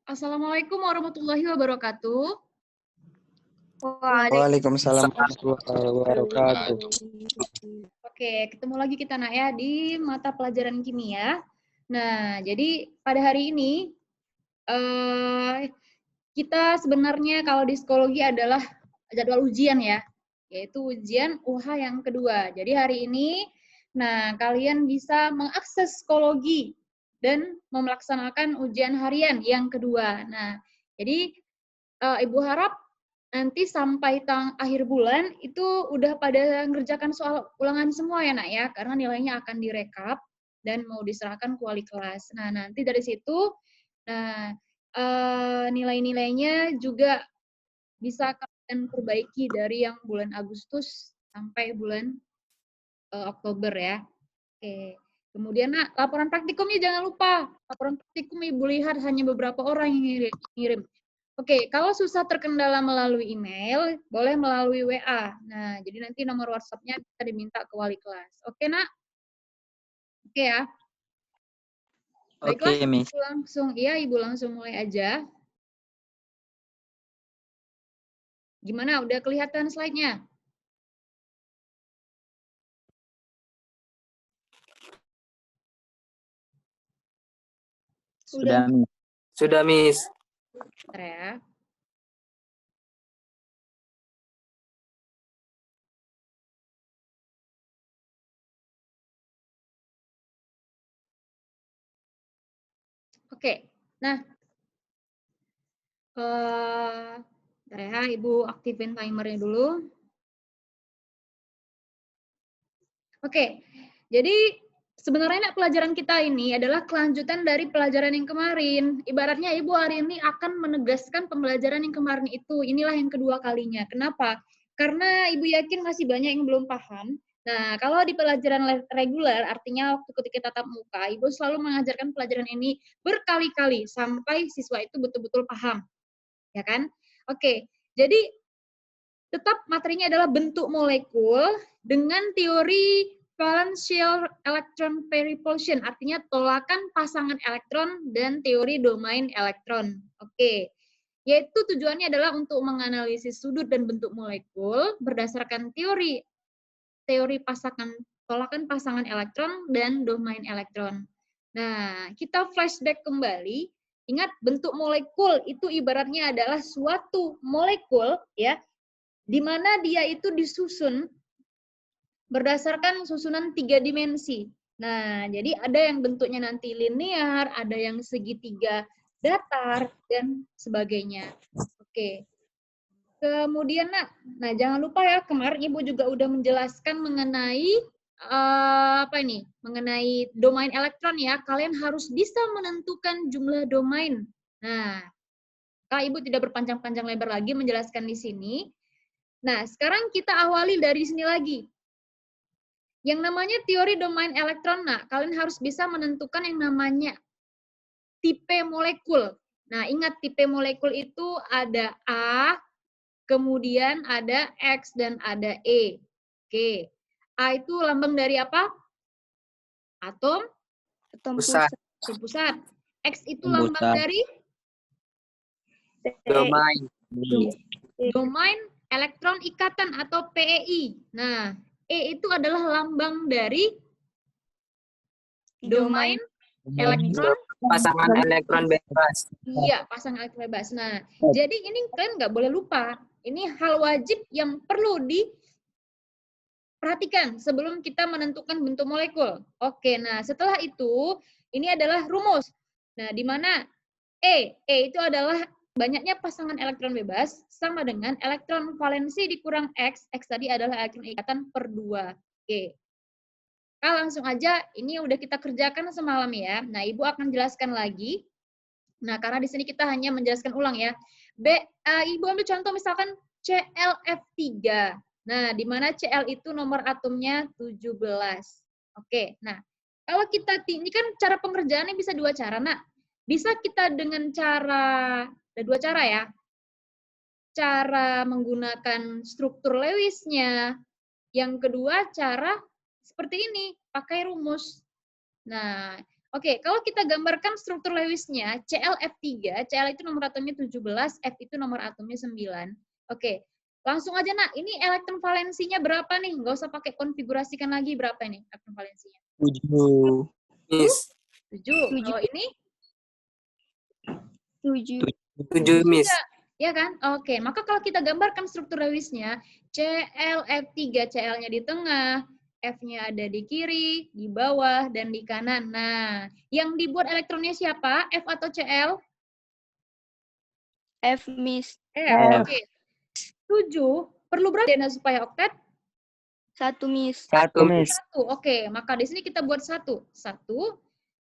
Assalamualaikum warahmatullahi wabarakatuh. Waalaikumsalam warahmatullahi wabarakatuh. Oke, ketemu lagi kita nak ya di mata pelajaran kimia. Nah, jadi pada hari ini kita sebenarnya kalau di psikologi adalah jadwal ujian ya, yaitu ujian UH yang kedua. Jadi hari ini, nah kalian bisa mengakses psikologi dan melaksanakan ujian harian yang kedua. Nah, jadi Ibu harap nanti sampai akhir bulan itu udah pada ngerjakan soal ulangan semua ya nak ya, karena nilainya akan direkap dan mau diserahkan ke wali kelas. Nah nanti dari situ, nah nilai-nilainya juga bisa kalian perbaiki dari yang bulan Agustus sampai bulan Oktober ya. Oke. Kemudian nak, laporan praktikumnya jangan lupa. Laporan praktikum Ibu lihat hanya beberapa orang yang ngirim. Oke, kalau susah terkendala melalui email, boleh melalui WA. Nah, jadi nanti nomor WhatsApp-nya bisa diminta ke wali kelas. Oke, nak? Oke ya? Baiklah, Oke, Miss. Ibu langsung mulai aja. Gimana, udah kelihatan slide-nya? Sudah, Miss. Bentar ya. Oke, nah, bentar ya, Ibu aktifin timernya dulu. Oke, jadi sebenarnya pelajaran kita ini adalah kelanjutan dari pelajaran yang kemarin. Ibaratnya Ibu hari ini akan menegaskan pembelajaran yang kemarin itu. Inilah yang kedua kalinya. Kenapa? Karena Ibu yakin masih banyak yang belum paham. Nah, kalau di pelajaran reguler, artinya waktu ketika tatap muka, Ibu selalu mengajarkan pelajaran ini berkali-kali sampai siswa itu betul-betul paham. Ya kan? Oke, jadi tetap materinya adalah bentuk molekul dengan teori valential electron pair repulsion, artinya tolakan pasangan elektron dan teori domain elektron. Oke. Yaitu tujuannya adalah untuk menganalisis sudut dan bentuk molekul berdasarkan teori tolakan pasangan elektron dan domain elektron. Nah, kita flashback kembali. Ingat, bentuk molekul itu ibaratnya adalah suatu molekul ya, di mana dia itu disusun berdasarkan susunan 3 dimensi. Nah, jadi ada yang bentuknya nanti linear, ada yang segitiga datar, dan sebagainya. Oke. Kemudian, nah jangan lupa ya, kemarin Ibu juga udah menjelaskan mengenai mengenai domain elektron ya. Kalian harus bisa menentukan jumlah domain. Nah, Ibu tidak berpanjang-panjang lebar lagi menjelaskan di sini. Nah, sekarang kita awali dari sini lagi. Yang namanya teori domain elektron, nah, kalian harus bisa menentukan yang namanya tipe molekul. Nah, ingat tipe molekul itu ada A, kemudian ada X, dan ada E. Oke. A itu lambang dari apa? Atom? Pusat. Pusat. X itu lambang dari? Domain. Domain elektron ikatan atau PEI. Nah, E itu adalah lambang dari domain elektron pasangan elektron bebas. Iya, pasangan elektron bebas. Nah, jadi ini kalian nggak boleh lupa. Ini hal wajib yang perlu diperhatikan sebelum kita menentukan bentuk molekul. Oke, nah setelah itu ini adalah rumus. Nah, di mana E itu adalah banyaknya pasangan elektron bebas sama dengan elektron valensi dikurang X. X tadi adalah elektron ikatan per 2. Oke. Langsung aja, ini udah kita kerjakan semalam ya. Nah, Ibu akan jelaskan lagi. Nah, karena di sini kita hanya menjelaskan ulang ya. Ibu ambil contoh misalkan ClF3. Nah, di mana Cl itu nomor atomnya 17. Oke, nah, kalau kita, ini kan cara pengerjaannya bisa dua cara, nak. Bisa kita dengan cara, ada dua cara ya. Cara menggunakan struktur Lewis-nya. Yang kedua, cara seperti ini, pakai rumus. Nah, Oke, kalau kita gambarkan struktur Lewisnya, ClF3, Cl itu nomor atomnya 17, F itu nomor atomnya 9. Oke, langsung aja nak, ini elektron valensinya berapa nih? Nggak usah pakai konfigurasikan lagi berapa nih elektron valensinya. 7. Miss. 7. Kalau ini? 7. 7, Miss. Ya kan? Oke, maka kalau kita gambarkan struktur Lewisnya, ClF3, Cl-nya di tengah, F-nya ada di kiri, di bawah, dan di kanan. Nah, yang dibuat elektronnya siapa? F atau Cl? F, Miss. F. Oke. 7. Perlu berapa DNA supaya oktet? 1, Miss. 1, Miss. 1. Oke, maka di sini kita buat 1. 1.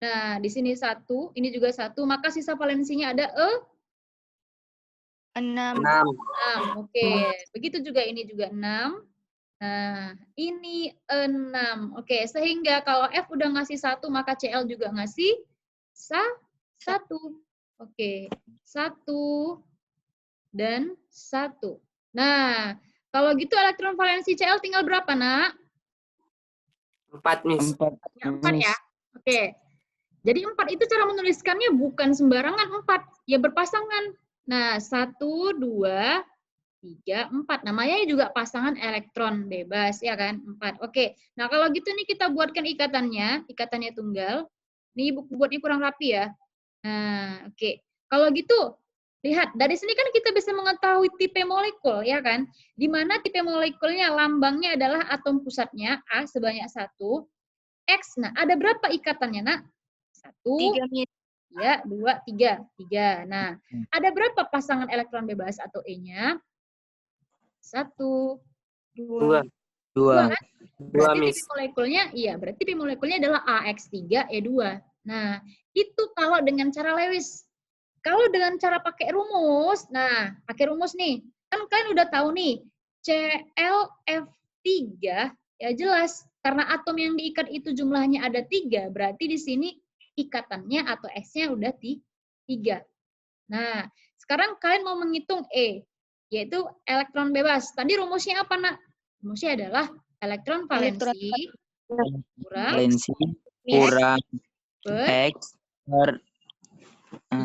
Nah, di sini 1, ini juga 1, maka sisa valensinya ada 6. 6. Oke, begitu juga ini juga 6. Nah, ini 6. Oke, sehingga kalau F udah ngasih 1, maka Cl juga ngasih 1. Oke, 1 dan 1. Nah, kalau gitu elektron valensi Cl tinggal berapa, nak? 4, Miss. 4 ya? Oke. Jadi 4 itu cara menuliskannya bukan sembarangan 4. Ya berpasangan. Nah, 1, 2, 3, 4. Namanya juga pasangan elektron bebas, ya kan? 4. Oke. Nah, kalau gitu nih kita buatkan ikatannya tunggal. Nih buatnya kurang rapi ya. Nah, oke. Kalau gitu, lihat, dari sini kan kita bisa mengetahui tipe molekul, ya kan? Di mana tipe molekulnya lambangnya adalah atom pusatnya, A sebanyak 1, X. Nah, ada berapa ikatannya, nak? 1, 3, Miss. ya, 2, 3. 3. Nah, ada berapa pasangan elektron bebas atau E-nya? 1, 2. 2. Kan? 2, Berarti Miss. tipe molekulnya, iya, berarti tipe molekulnya adalah AX3E2. Nah, itu kalau dengan cara Lewis. Kalau dengan cara pakai rumus, nah, pakai rumus nih. Kan kalian udah tahu nih, ClF3, ya jelas, karena atom yang diikat itu jumlahnya ada 3, berarti di sini ikatannya atau X-nya udah 3. Nah, sekarang kalian mau menghitung E, yaitu elektron bebas. Tadi rumusnya apa, nak? Rumusnya adalah elektron valensi kurang Valensi X kurang per X per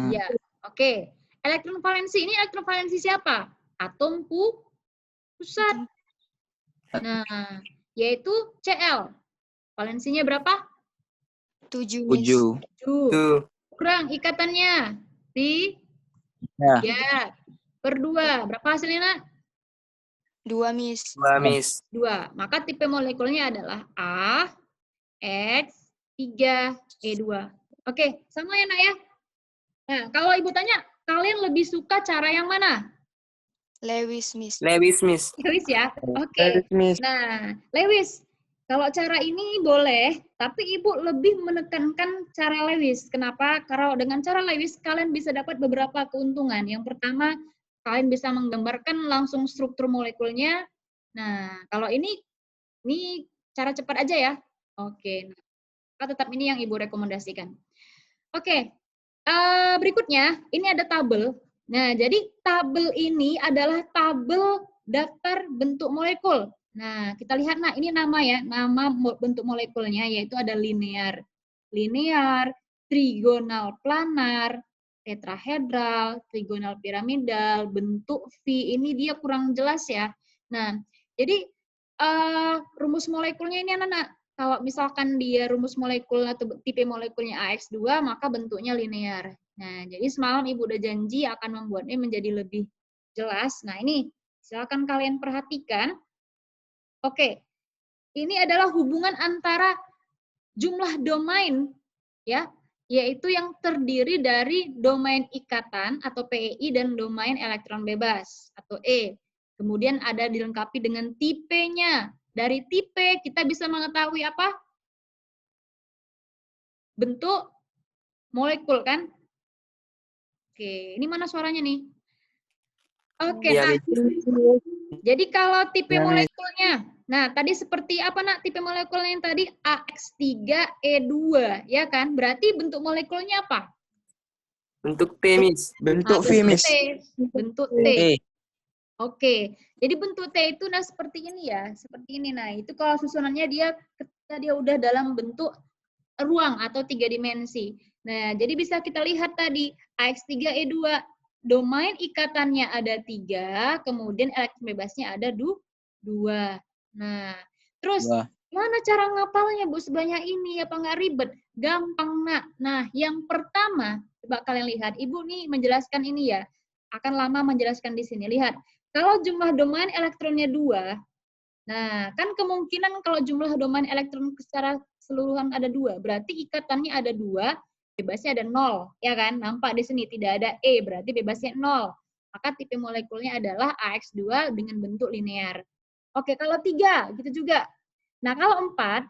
iya. Oke. Elektron valensi ini elektron valensi siapa? Atom pusat. Nah, yaitu Cl. Valensinya berapa? 7, Miss. 7. 7. Kurang ikatannya. 3 per 2. Berapa hasilnya, nak? 2, Miss. 2, Miss. 2. Maka tipe molekulnya adalah A, X, 3, E2. Oke, sama ya, nak ya? Nah, kalau ibu tanya, kalian lebih suka cara yang mana? Lewis, Miss. Lewis, Miss. Lewis ya? Oke. Nah, Lewis, kalau cara ini boleh, tapi ibu lebih menekankan cara Lewis. Kenapa? Karena dengan cara Lewis, kalian bisa dapat beberapa keuntungan. Yang pertama, kalian bisa menggambarkan langsung struktur molekulnya. Nah, kalau ini cara cepat aja ya. Oke. Nah, tetap ini yang ibu rekomendasikan. Oke. Berikutnya, ini ada tabel. Nah, jadi tabel ini adalah tabel daftar bentuk molekul. Nah, kita lihat, nah ini nama ya, nama bentuk molekulnya yaitu ada linear, trigonal planar, tetrahedral, trigonal piramidal, bentuk V. Ini dia kurang jelas ya. Nah, jadi rumus molekulnya ini anak-anak. Kalau misalkan dia rumus molekul atau tipe molekulnya AX2, maka bentuknya linear. Nah, jadi semalam ibu udah janji akan membuatnya menjadi lebih jelas. Nah, ini silakan kalian perhatikan. Oke, ini adalah hubungan antara jumlah domain, ya, yaitu yang terdiri dari domain ikatan atau PEI dan domain elektron bebas atau E. Kemudian ada dilengkapi dengan tipenya. Dari tipe kita bisa mengetahui apa? Bentuk molekul kan? Oke, ini mana suaranya nih? Oke, Iya, nah, Miss. jadi kalau tipe Ya, Miss. molekulnya, nah tadi seperti apa, nak? Tipe molekulnya yang tadi AX3E2, ya kan? Berarti bentuk molekulnya apa? Bentuk T, Miss. Bentuk V, Miss. T. Bentuk T. E. Oke, jadi bentuk T itu nah seperti ini ya, seperti ini. Nah, itu kalau susunannya dia ketika dia udah dalam bentuk ruang atau 3 dimensi. Nah, jadi bisa kita lihat tadi AX3E2 domain ikatannya ada 3, kemudian elektron bebasnya ada 2. Nah, terus Wah. gimana cara ngapalnya Bu sebanyak ini? Apa nggak ribet? Gampang, Nak. Nah, yang pertama, coba kalian lihat. Ibu nih menjelaskan ini ya. Akan lama menjelaskan di sini. Lihat, kalau jumlah domain elektronnya 2, nah, kan kemungkinan kalau jumlah domain elektron secara keseluruhan ada 2, berarti ikatannya ada 2, bebasnya ada 0, ya kan? Nampak di sini tidak ada E, berarti bebasnya 0. Maka tipe molekulnya adalah AX2 dengan bentuk linear. Oke, kalau 3, gitu juga. Nah, kalau 4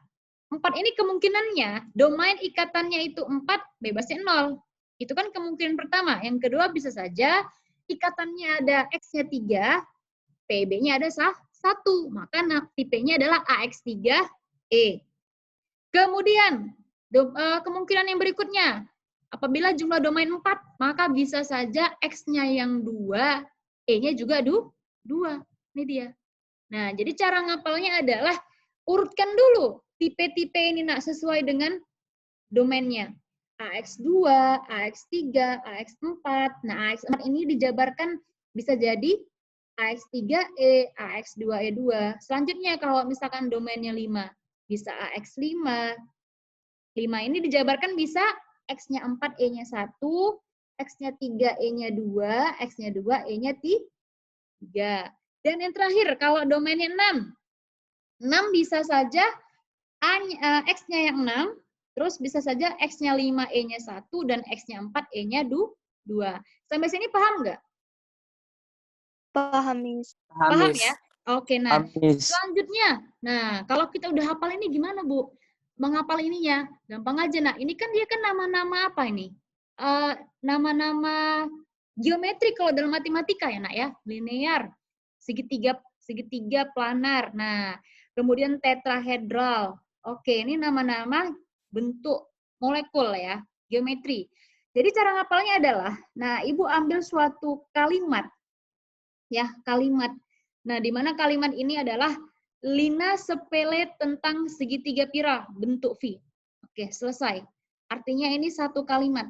ini kemungkinannya domain ikatannya itu 4, bebasnya 0. Itu kan kemungkinan pertama. Yang kedua bisa saja ikatannya ada X-nya 3, PB-nya ada 1, maka tipenya adalah AX3E. Kemudian, kemungkinan yang berikutnya, apabila jumlah domain 4, maka bisa saja X-nya yang 2, E-nya juga 2. Ini dia. Nah, jadi cara ngapalnya adalah urutkan dulu tipe-tipe ini nak sesuai dengan domainnya. AX2, AX3, AX4. Nah, AX4 ini dijabarkan bisa jadi AX3E, AX2E2. Selanjutnya kalau misalkan domainnya 5, bisa AX5. 5 ini dijabarkan bisa X-nya 4, E-nya 1, X-nya 3, E-nya 2, X-nya 2, E-nya 3. Dan yang terakhir, kalau domainnya 6. 6 bisa saja X-nya yang 6, terus bisa saja X-nya 5, E-nya 1, dan X-nya 4, E-nya 2. Sampai sini paham nggak? Paham, Miss. Paham ya? Oke, nah Miss. selanjutnya, nah kalau kita udah hafal ini gimana Bu? Menghafal ininya, gampang aja. Nah ini kan dia kan nama-nama apa ini? Nama-nama geometri kalau dalam matematika ya nak ya, linear, segitiga planar, nah kemudian tetrahedral. Oke, ini nama-nama bentuk molekul ya, geometri. Jadi cara ngapalnya adalah, nah Ibu ambil suatu kalimat, ya kalimat. Nah, di mana kalimat ini adalah lina sepele tentang segitiga pira bentuk V. Oke, selesai. Artinya ini satu kalimat.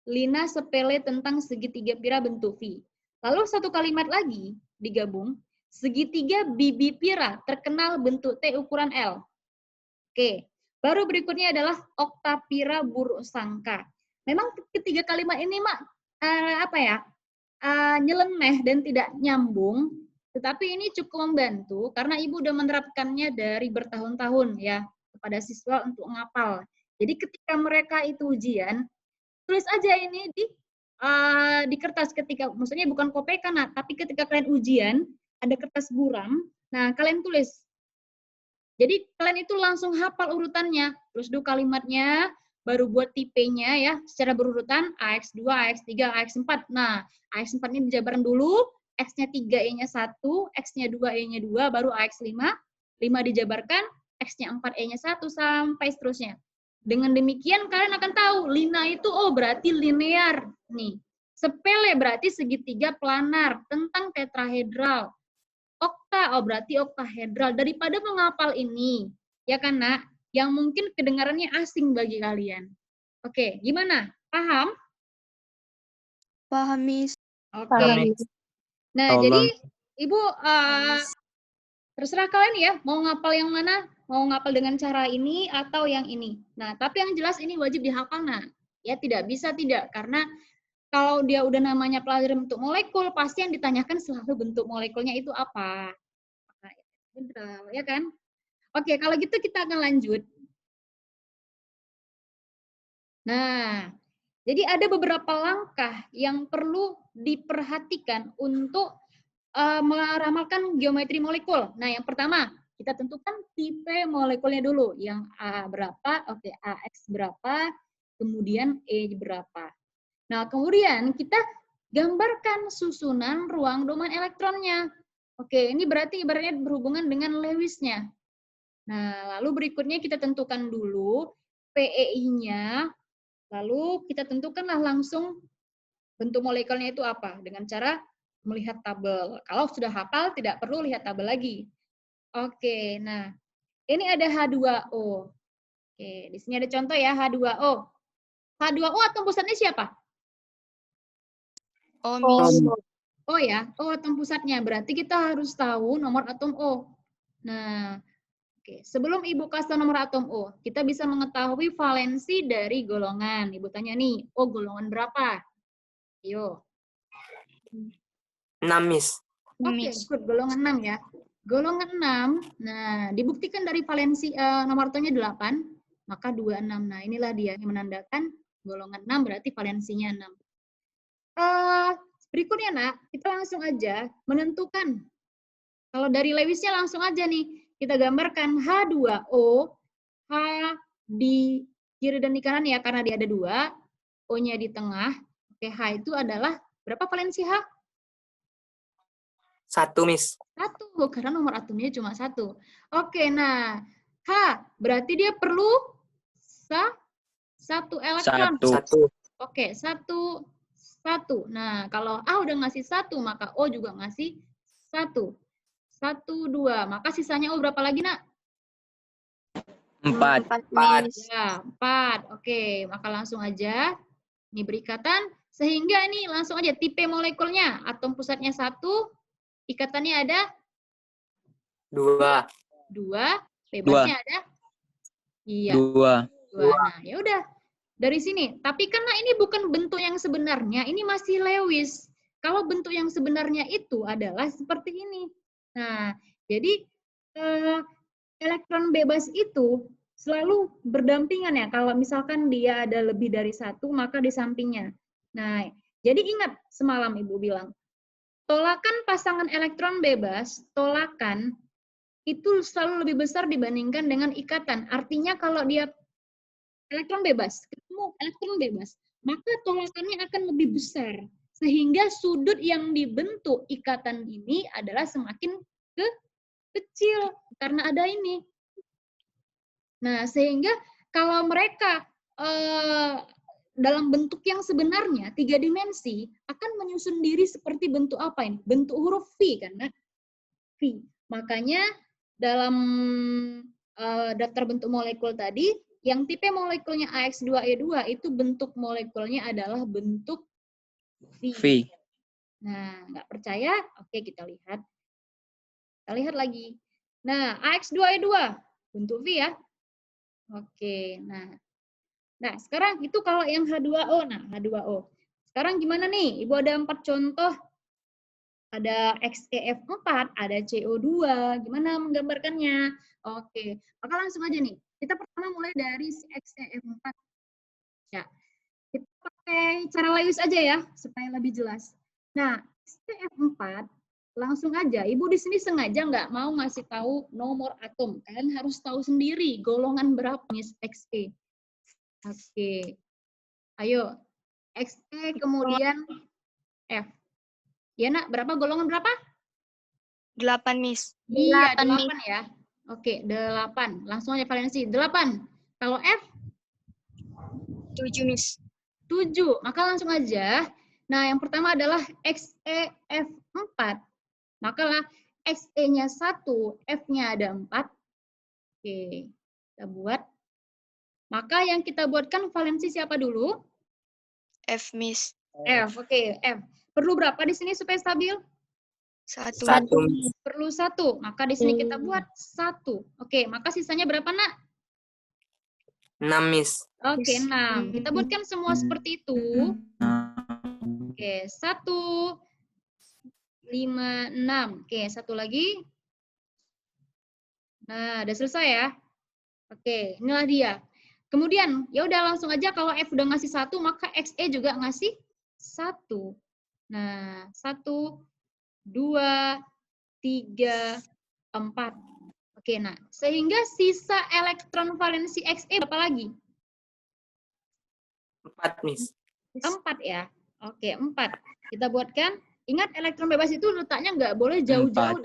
Lina sepele tentang segitiga pira bentuk V. Lalu satu kalimat lagi digabung, segitiga bibi pira terkenal bentuk T ukuran L. Oke, baru berikutnya adalah oktapira buruk sangka. Memang ketiga kalimat ini mak nyeleneh dan tidak nyambung, tetapi ini cukup membantu karena Ibu udah menerapkannya dari bertahun-tahun ya kepada siswa untuk ngapal. Jadi ketika mereka itu ujian, tulis aja ini di kertas ketika, maksudnya bukan kopekan, tapi ketika kalian ujian, ada kertas buram, nah kalian tulis. Jadi kalian itu langsung hafal urutannya, terus dulu kalimatnya, baru buat tipenya ya, secara berurutan, AX2, AX3, AX4. Nah, AX4 ini dijabarkan dulu, X-nya 3, E-nya 1, X-nya 2, E-nya 2, baru AX5, 5 dijabarkan, X-nya 4, E-nya 1, sampai seterusnya. Dengan demikian, kalian akan tahu, lina itu, oh berarti linear. Nih, sepele berarti segitiga planar, tentang tetrahedral. Okta, oh berarti oktahedral. Daripada menghafal ini, ya kan nak, yang mungkin kedengarannya asing bagi kalian. Oke, gimana? Paham? Paham, Miss. Oke. Nah, Tolong. jadi Ibu terserah kalian ya, mau ngapal yang mana? Mau ngapal dengan cara ini atau yang ini. Nah, tapi yang jelas ini wajib dihafal, nah. Ya, tidak bisa tidak, karena kalau dia udah namanya pelajaran bentuk molekul, pasti yang ditanyakan selalu bentuk molekulnya itu apa. Ya kan? Oke, kalau gitu kita akan lanjut. Nah, jadi ada beberapa langkah yang perlu diperhatikan untuk meramalkan geometri molekul. Nah, yang pertama, kita tentukan tipe molekulnya dulu. Yang A berapa, oke, AX berapa, kemudian E berapa. Nah, kemudian kita gambarkan susunan ruang domain elektronnya. Oke, ini berarti ibaratnya berhubungan dengan Lewis-nya. Nah, lalu berikutnya kita tentukan dulu PEI-nya, lalu kita tentukanlah langsung bentuk molekulnya itu apa, dengan cara melihat tabel. Kalau sudah hafal, tidak perlu lihat tabel lagi. Oke, nah, ini ada H2O. Oke, di sini ada contoh ya, H2O. H2O atom pusatnya siapa? O, Miss. O ya, O atom pusatnya. Berarti kita harus tahu nomor atom O. Nah, oke. Sebelum Ibu kasih nomor atom O, kita bisa mengetahui valensi dari golongan. Ibu tanya nih, O golongan berapa? Ayo. 6, Miss. Oke, Miss. good. Golongan 6 ya. Golongan 6, nah dibuktikan dari valensi nomor atomnya 8, maka 26. Nah, inilah dia yang menandakan golongan 6 berarti valensinya 6. Berikutnya, Nak, kita langsung aja menentukan. Kalau dari Lewisnya langsung aja nih, kita gambarkan H2O, H di kiri dan di kanan ya, karena dia ada 2, O-nya di tengah. Oke, H itu adalah, berapa valensi H? 1, Miss. 1, karena nomor atomnya cuma 1. Oke, nah, H, berarti dia perlu 1 elektron. 1. Oke, 1. Nah, kalau A udah ngasih 1, maka O juga ngasih 1. 1, 2. Maka sisanya O berapa lagi, Nak? 4. 4, Miss. Ya, 4. Oke, maka langsung aja. Ini berikatan. Sehingga ini langsung aja tipe molekulnya. Atom pusatnya 1, ikatannya ada 2. 2, bebasnya ada? Iya. 2. Nah, ya udah. Dari sini. Tapi karena ini bukan bentuk yang sebenarnya, ini masih Lewis. Kalau bentuk yang sebenarnya itu adalah seperti ini. Nah, jadi elektron bebas itu selalu berdampingan ya. Kalau misalkan dia ada lebih dari 1, maka di sampingnya. Nah, jadi ingat semalam Ibu bilang, tolakan pasangan elektron bebas, tolakan itu selalu lebih besar dibandingkan dengan ikatan. Artinya kalau dia elektron bebas, ketemu elektron bebas, maka tolakannya akan lebih besar. Sehingga sudut yang dibentuk ikatan ini adalah semakin kecil karena ada ini. Nah, sehingga kalau mereka dalam bentuk yang sebenarnya 3 dimensi akan menyusun diri seperti bentuk apa ini? Bentuk huruf V kan? V. Makanya dalam daftar bentuk molekul tadi, yang tipe molekulnya AX2E2 itu bentuk molekulnya adalah bentuk V. Nah, nggak percaya? Oke, kita lihat. Kita lihat lagi. Nah, AX2E2 bentuk V ya. Oke, nah sekarang itu kalau yang H2O. Nah, H2O. Sekarang gimana nih? Ibu ada 4 contoh. Ada XeF4, ada CO2. Gimana menggambarkannya? Oke, maka langsung aja nih. Kita pertama mulai dari XeF4. Ya, kita pakai cara Lewis aja ya, supaya lebih jelas. Nah, XeF4, langsung aja. Ibu di sini sengaja nggak mau ngasih tahu nomor atom. Kalian harus tahu sendiri golongan berapa nih Xe. Oke. Ayo. Xe kemudian F. Ya, Nak, berapa golongan berapa? 8, Miss. Iya, 8 ya. Oke, 8. Langsung aja valensi. 8. Kalau F? 7, Miss. 7. Maka langsung aja. Nah, yang pertama adalah XeF4. Maka lah Xe-nya 1, F-nya ada 4. Oke, kita buat. Maka yang kita buatkan valensi siapa dulu? F, Miss. F, oke, F. Perlu berapa di sini supaya stabil? 1. 1, Miss. Perlu 1. Maka di sini kita buat 1. Oke, maka sisanya berapa, Nak? 6, Miss. Oke, 6. Kita buatkan semua seperti itu. Oke, 1, 5, 6. Oke, satu lagi. Nah, udah selesai ya. Oke, inilah dia. Kemudian, ya udah langsung aja kalau F udah ngasih 1, maka Xe juga ngasih 1. Nah, 1, 2, 3, 4. Oke, nah, sehingga sisa elektron valensi Xe berapa lagi? 4, Miss. 4 ya. Oke, 4. Kita buatkan. Ingat elektron bebas itu letaknya nggak boleh jauh-jauh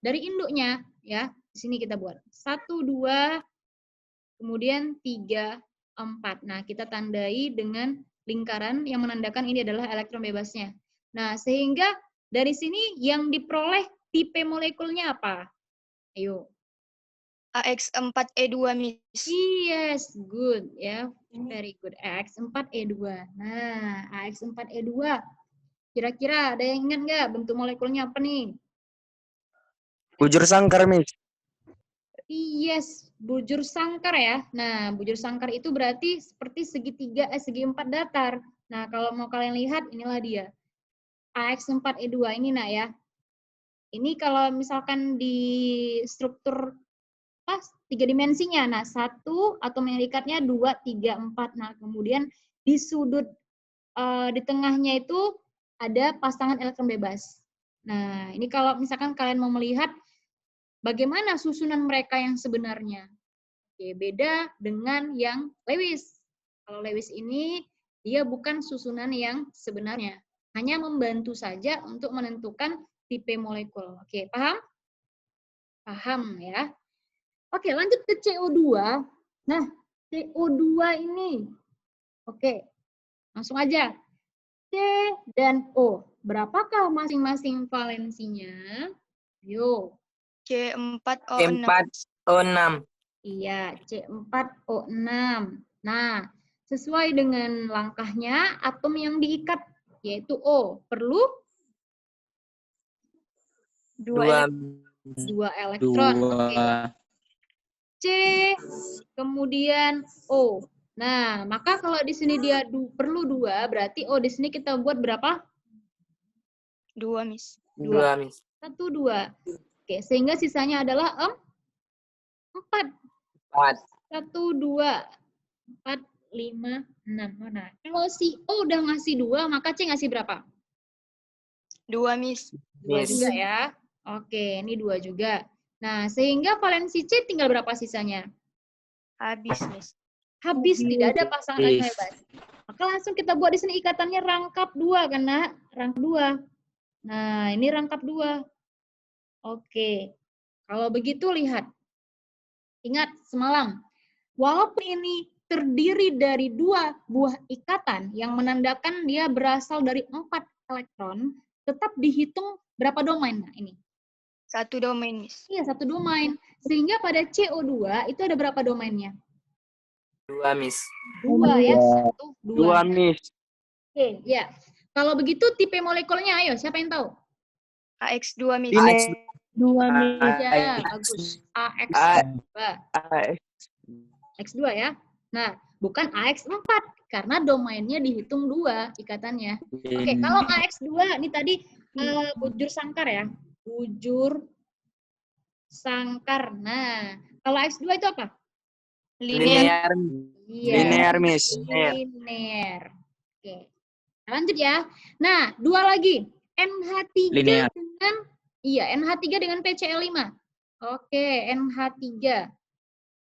dari induknya ya. Di sini kita buat 1, 2, kemudian 3, 4. Nah, kita tandai dengan lingkaran yang menandakan ini adalah elektron bebasnya. Nah, sehingga dari sini yang diperoleh tipe molekulnya apa? Ayo. AX4E2, Miss. Yes, good ya. Very good. AX4E2. Nah, AX4E2. Kira-kira ada yang ingat nggak bentuk molekulnya apa nih? Bujur sangkar, Miss. Yes, bujur sangkar ya. Nah, bujur sangkar itu berarti seperti segi 4 datar. Nah, kalau mau kalian lihat, inilah dia. AX4E2 ini, nak ya. Ini kalau misalkan di struktur pas 3 dimensinya. Nah, 1 atom yang diikatnya 2, 3, 4. Nah, kemudian di sudut di tengahnya itu ada pasangan elektron bebas. Nah, ini kalau misalkan kalian mau melihat bagaimana susunan mereka yang sebenarnya. Oke, beda dengan yang Lewis. Kalau Lewis ini dia bukan susunan yang sebenarnya, hanya membantu saja untuk menentukan tipe molekul. Oke, paham? Paham ya. Oke, lanjut ke CO2. Nah, CO2 ini. Oke, langsung aja. C dan O. Berapakah masing-masing valensinya? Yo. C4O6. C4O6. Iya, C4O6. Nah, sesuai dengan langkahnya, atom yang diikat, yaitu O, perlu 2. 2 elektron. Oke. C, kemudian O. Nah, maka kalau di sini dia perlu 2, berarti O di sini kita buat berapa? 2, Miss. 2, Miss. 1, 2. Oke, sehingga sisanya adalah 4. 4. 1, 2, 4, 5, 6. Nah, kalau si O udah ngasih 2, maka C ngasih berapa? 2, Miss. 2 Miss. juga ya. Oke, ini 2 juga. Nah, sehingga valensi C tinggal berapa sisanya? Habis, Miss. Habis, tidak ada pasangan Habis. elektron bebas. Maka langsung kita buat di sini ikatannya rangkap 2 kan, Nak? Rangkap 2. Nah, ini rangkap 2. Oke. Kalau begitu lihat. Ingat semalam, walaupun ini terdiri dari 2 buah ikatan yang menandakan dia berasal dari 4 elektron, tetap dihitung berapa domain? Nah, ini. 1 domain, Miss. Iya, 1 domain. Sehingga pada CO2 itu ada berapa domainnya? 2, Miss. 2 ya, 1, 2. 2, Miss. Oke, ya. Kalau begitu tipe molekulnya, ayo siapa yang tahu? AX2, Miss. Ini 2, Miss. Ya, bagus. AX2. X2 ya. Nah, bukan AX4 karena domainnya dihitung 2 ikatannya. Oke, kalau AX2 ini tadi bujur sangkar ya. Bujur sangkar. Nah, kalau AX2 itu apa? Linear. Linear. Iya. Linear, Miss. Linear. Oke. Lanjut ya. Nah, 2 lagi. NH3 Linear. dengan NH3 dengan PCl5. Oke, NH3.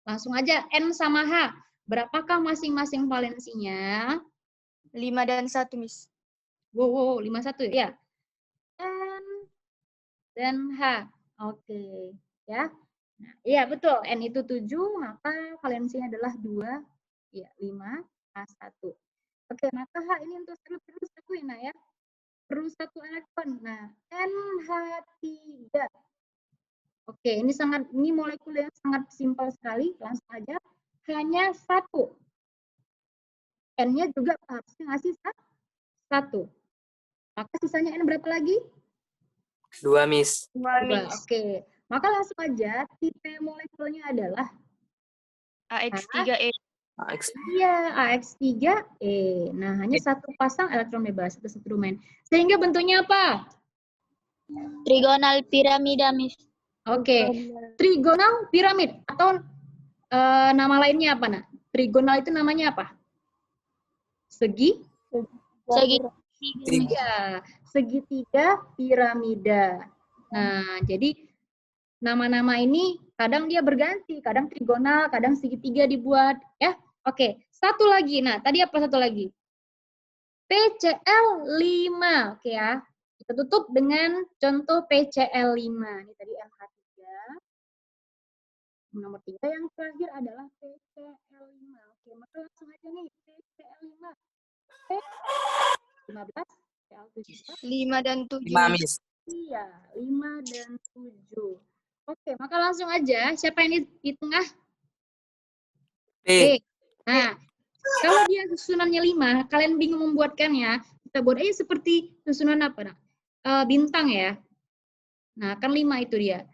Langsung aja N sama H. Berapakah masing-masing valensinya? 5 dan 1, Miss. Wow, 51 ya. N dan H. Oke, ya. Nah, iya betul. N itu 7, maka valensinya adalah 2. Ya, 5, H1. Oke, maka H ini untuk perlu 1 ya. Perlu 1 elektron. Nah, NH3. Oke, ini molekul yang sangat simpel sekali. Langsung aja. Hanya 1. N-nya juga harusnya ngasih 1. Maka sisanya N berapa lagi? 2, Miss. 2, 2. Miss. Oke. Maka langsung aja tipe molekulnya adalah AX3E. Iya, AX3E. Nah, hanya 1 pasang elektron bebas atau 1 domain. Sehingga bentuknya apa? Trigonal piramida, Miss. Oke. Trigonal piramid atau nama lainnya apa, Nak? Trigonal itu namanya apa? Segi? Iya, segitiga piramida. Nah, jadi nama-nama ini kadang dia berganti, kadang trigonal, kadang segitiga dibuat, ya. Oke, satu lagi. Nah, tadi apa satu lagi? PCl5, oke ya. Kita tutup dengan contoh PCl5. Ini tadi NH3. Nomor 3 yang terakhir adalah PCl5. Oke, maka langsung aja nih PCl5. P15, Cl7. 5 dan 7. 5, Miss. Iya, 5 dan 7. Oke, maka langsung aja. Siapa yang di tengah? P. Nah, kalau dia susunannya 5, kalian bingung membuatkannya, kita buat aja seperti susunan apa? Nah, bintang ya. Nah, kan 5 itu dia.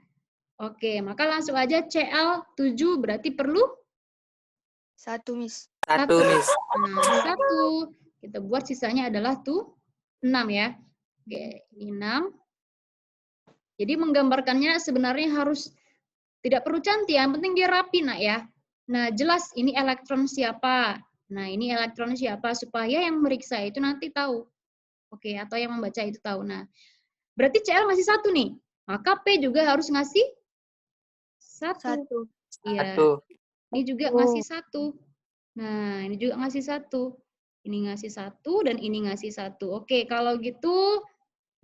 Oke, maka langsung aja CL 7 berarti perlu 1, Miss. 1, Miss. Nah, 1. Kita buat sisanya adalah 6 ya. Oke, ini 6. Jadi menggambarkannya sebenarnya harus tidak perlu cantik, yang penting dia rapi, nak ya. Nah, jelas ini elektron siapa. Nah, ini elektron siapa supaya yang meriksa itu nanti tahu. Oke, atau yang membaca itu tahu. Nah, berarti CL ngasih 1 nih. Maka P juga harus ngasih 1. 1. Iya. 1. Ini juga ngasih 1. Nah, ini juga ngasih 1. Ini ngasih 1 dan ini ngasih 1. Oke, kalau gitu,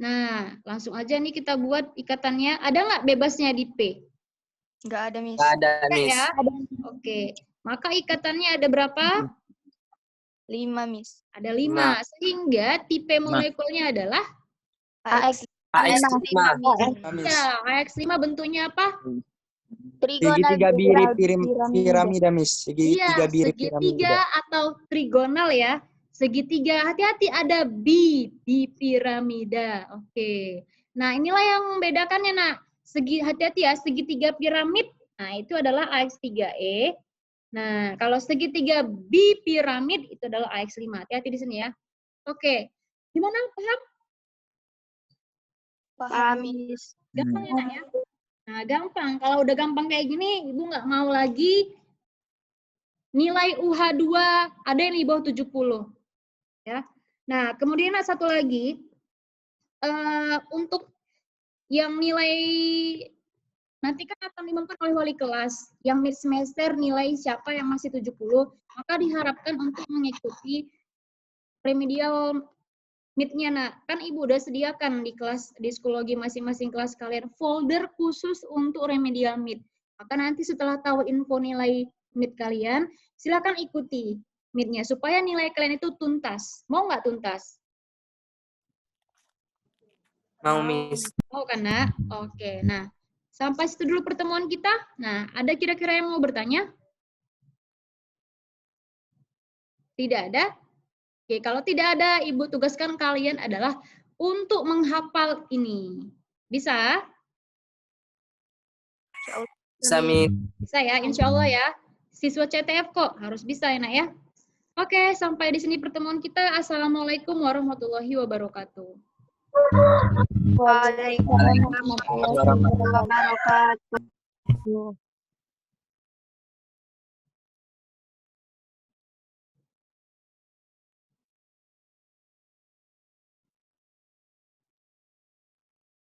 nah langsung aja nih kita buat ikatannya. Ada nggak bebasnya di P? Nggak ada, Miss. Nggak ada, Nggak Miss. ya? Oke, maka ikatannya ada berapa? 5, Miss. Ada 5. Sehingga tipe molekulnya adalah AX AX5. ya, AX5 bentuknya apa? Segitiga birip piramida, Miss. Iya, Segitiga birip segitiga piramida. atau trigonal ya. Segitiga, hati-hati ada piramida. Oke. Nah, inilah yang membedakannya, nak. Hati-hati ya, segitiga piramid. Nah, itu adalah AX3E. Nah, kalau segitiga bipiramid itu adalah AX5. Hati-hati di sini ya. Oke. Gimana, paham? Paham, Miss. Gampang ya, nak ya? Nah, gampang. Kalau udah gampang kayak gini, Ibu nggak mau lagi nilai UH2 ada yang di bawah 70. Ya. Nah, kemudian satu lagi, untuk yang nilai nanti kan akan diumumkan oleh wali kelas, yang mid semester nilai siapa yang masih 70, maka diharapkan untuk mengikuti remedial mid-nya. Nah, kan Ibu udah sediakan di kelas, di psikologi masing-masing kelas kalian folder khusus untuk remedial mid. Maka nanti setelah tahu info nilai mid kalian, silakan ikuti mid-nya supaya nilai kalian itu tuntas. Mau nggak tuntas? Mau, Miss. Mau kan, nak? Oke, nah sampai situ dulu pertemuan kita. Nah, ada kira-kira yang mau bertanya? Tidak ada? Oke, kalau tidak ada, Ibu tugaskan kalian adalah untuk menghafal ini. Bisa? Bisa, Miss. Bisa ya, insya Allah ya. Siswa CTF kok, harus bisa ya, nak ya. Oke, sampai di sini pertemuan kita. Assalamualaikum warahmatullahi wabarakatuh. Waalaikumsalam warahmatullahi wabarakatuh.